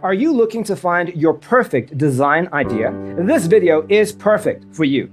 Are you looking to find your perfect design idea? This video is perfect for you.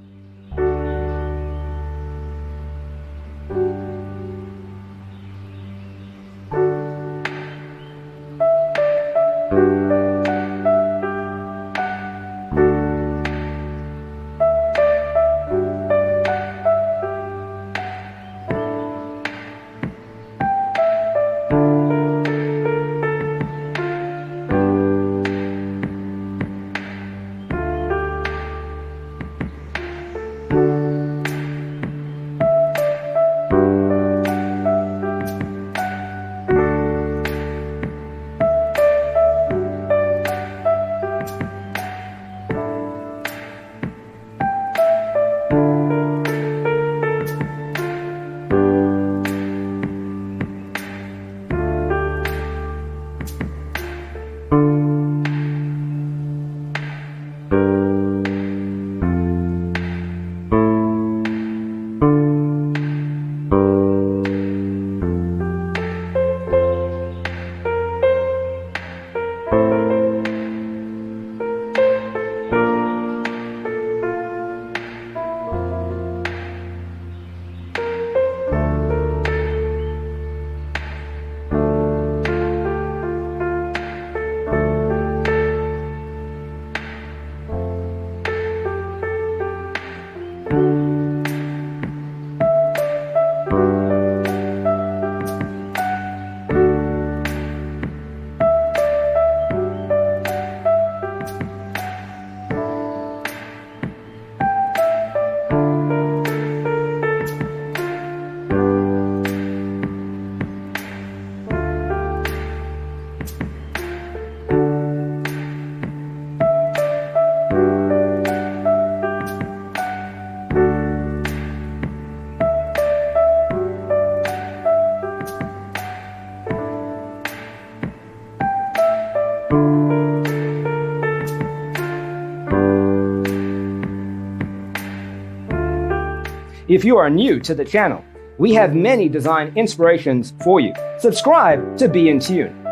If you are new to the channel, we have many design inspirations for you. Subscribe to be in tune.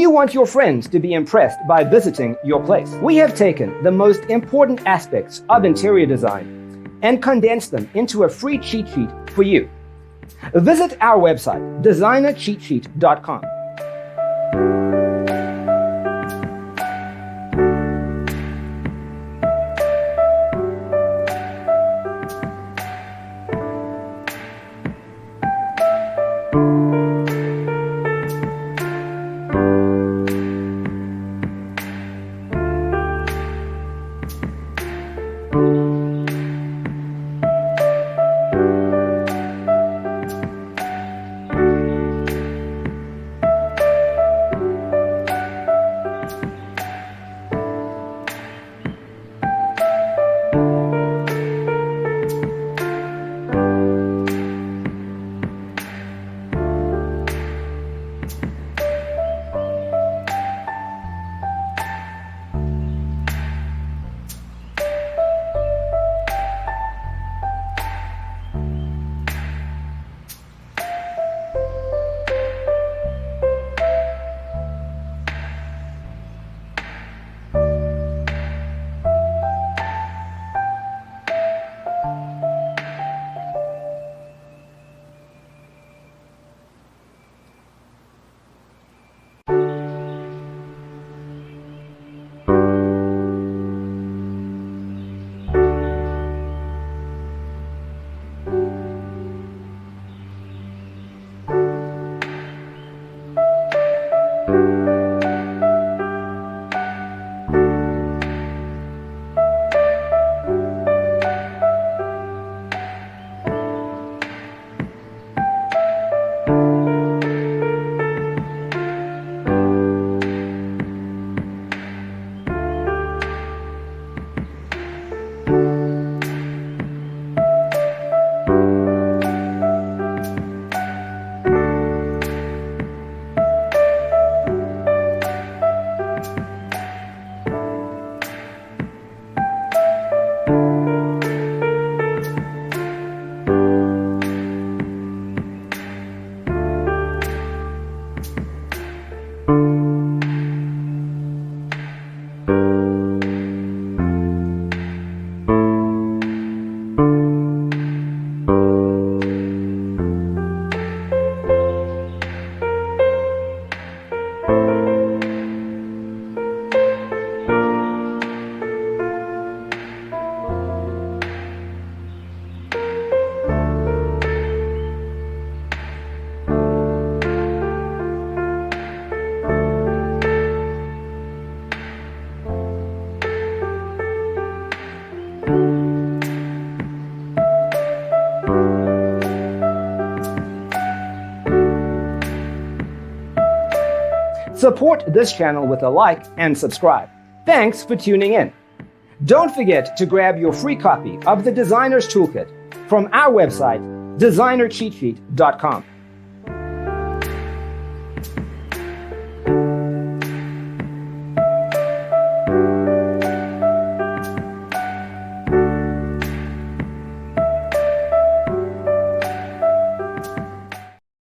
you want your friends to be impressed by visiting your place? We have taken the most important aspects of interior design and condensed them into a free cheat sheet for you. Visit our website, designercheatsheet.com. Support this channel with a like and subscribe. Thanks for tuning in. Don't forget to grab your free copy of the Designer's Toolkit from our website, designercheatsheet.com.